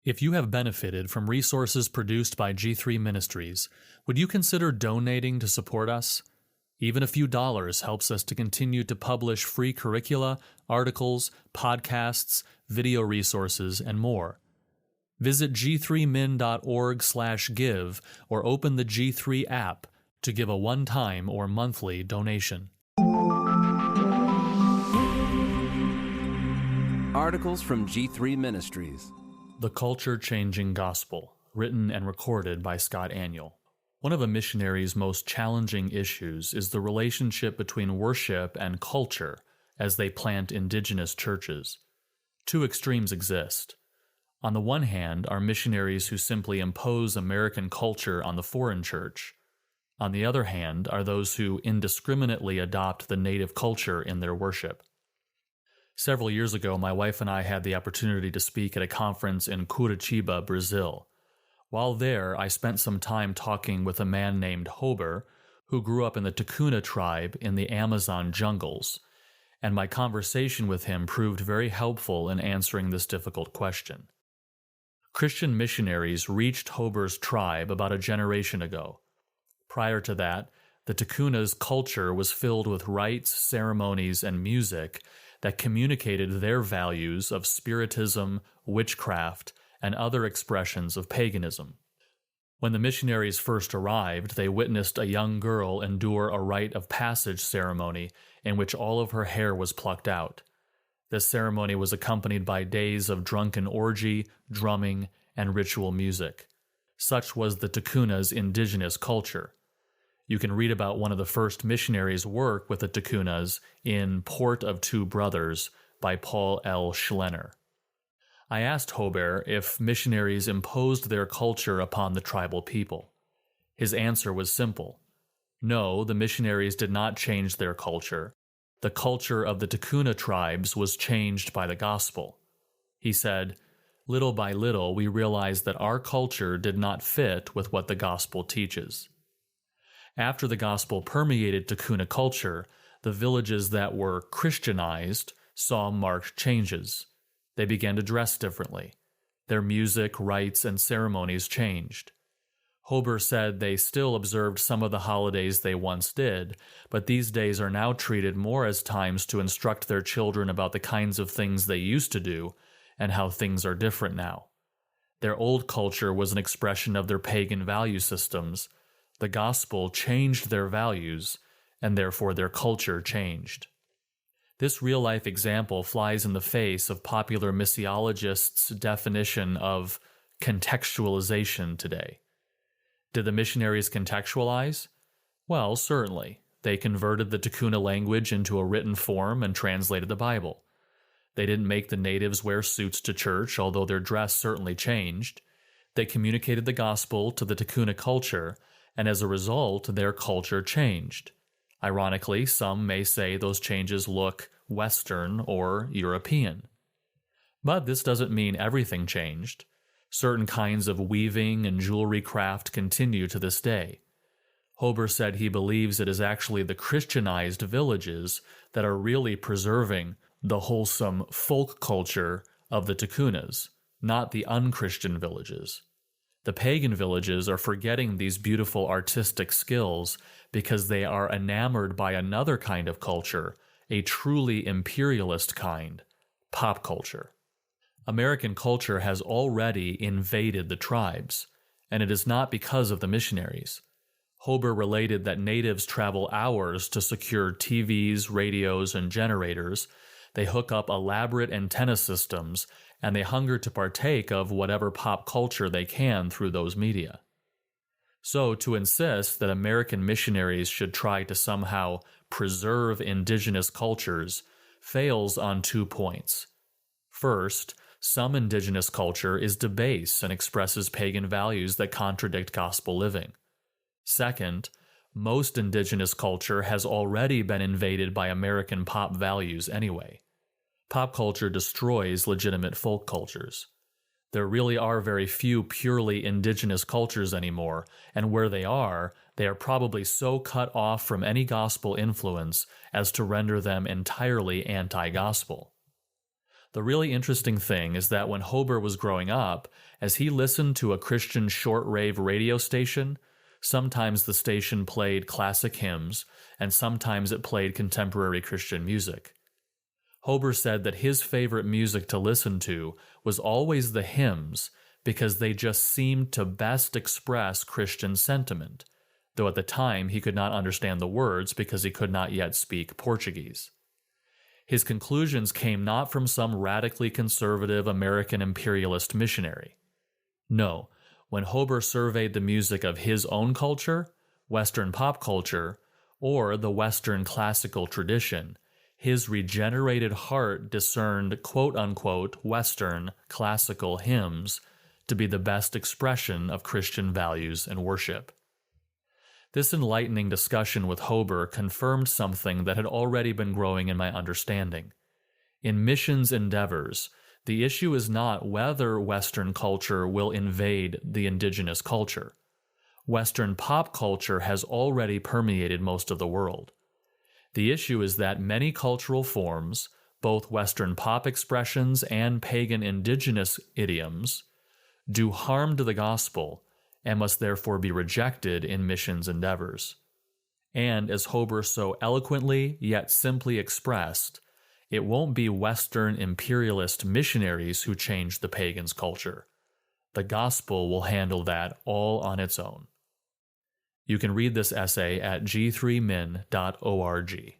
If you have benefited from resources produced by G3 Ministries, would you consider donating to support us? Even a few dollars helps us to continue to publish free curricula, articles, podcasts, video resources, and more. Visit g3min.org/give or open the G3 app to give a one-time or monthly donation. Articles from G3 Ministries. The Culture-Changing Gospel, written and recorded by Scott Aniol. One of a missionary's most challenging issues is the relationship between worship and culture as they plant indigenous churches. Two extremes exist. On the one hand are missionaries who simply impose American culture on the foreign church. On the other hand are those who indiscriminately adopt the native culture in their worship. Several years ago, my wife and I had the opportunity to speak at a conference in Curitiba, Brazil. While there, I spent some time talking with a man named Hober, who grew up in the Ticuna tribe in the Amazon jungles, and my conversation with him proved very helpful in answering this difficult question. Christian missionaries reached Hober's tribe about a generation ago. Prior to that, the Ticuna's culture was filled with rites, ceremonies, and music that communicated their values of spiritism, witchcraft, and other expressions of paganism. When the missionaries first arrived, they witnessed a young girl endure a rite of passage ceremony in which all of her hair was plucked out. This ceremony was accompanied by days of drunken orgy, drumming, and ritual music. Such was the Ticuna's indigenous culture. You can read about one of the first missionaries' work with the Ticunas in Port of Two Brothers by Paul L. Schlenner. I asked Hober if missionaries imposed their culture upon the tribal people. His answer was simple. No, the missionaries did not change their culture. The culture of the Ticuna tribes was changed by the gospel. He said, "Little by little we realized that our culture did not fit with what the gospel teaches." After the gospel permeated Ticuna culture, the villages that were Christianized saw marked changes. They began to dress differently. Their music, rites, and ceremonies changed. Hober said they still observed some of the holidays they once did, but these days are now treated more as times to instruct their children about the kinds of things they used to do and how things are different now. Their old culture was an expression of their pagan value systems. The gospel changed their values, and therefore their culture changed. This real-life example flies in the face of popular missiologists' definition of contextualization today. Did the missionaries contextualize? Well, certainly. They converted the Ticuna language into a written form and translated the Bible. They didn't make the natives wear suits to church, although their dress certainly changed. They communicated the gospel to the Ticuna culture, and as a result, their culture changed. Ironically, some may say those changes look Western or European. But this doesn't mean everything changed. Certain kinds of weaving and jewelry craft continue to this day. Hober said he believes it is actually the Christianized villages that are really preserving the wholesome folk culture of the Ticunas, not the unchristian villages. The pagan villages are forgetting these beautiful artistic skills because they are enamored by another kind of culture, a truly imperialist kind, pop culture. American culture has already invaded the tribes, and it is not because of the missionaries. Hober related that natives travel hours to secure TVs, radios, and generators. They hook up elaborate antenna systems, and they hunger to partake of whatever pop culture they can through those media. So, to insist that American missionaries should try to somehow preserve indigenous cultures fails on 2 points. First, some indigenous culture is debased and expresses pagan values that contradict gospel living. Second, most indigenous culture has already been invaded by American pop values anyway. Pop culture destroys legitimate folk cultures. There really are very few purely indigenous cultures anymore, and where they are probably so cut off from any gospel influence as to render them entirely anti-gospel. The really interesting thing is that when Hober was growing up, as he listened to a Christian shortwave radio station, sometimes the station played classic hymns, and sometimes it played contemporary Christian music. Hober said that his favorite music to listen to was always the hymns because they just seemed to best express Christian sentiment, though at the time he could not understand the words because he could not yet speak Portuguese. His conclusions came not from some radically conservative American imperialist missionary. No, when Hober surveyed the music of his own culture, Western pop culture, or the Western classical tradition, his regenerated heart discerned quote-unquote Western classical hymns to be the best expression of Christian values and worship. This enlightening discussion with Hober confirmed something that had already been growing in my understanding. In missions endeavors, the issue is not whether Western culture will invade the indigenous culture. Western pop culture has already permeated most of the world. The issue is that many cultural forms, both Western pop expressions and pagan indigenous idioms, do harm to the gospel and must therefore be rejected in missions endeavors. And as Hober so eloquently yet simply expressed, it won't be Western imperialist missionaries who change the pagans' culture. The gospel will handle that all on its own. You can read this essay at g3min.org.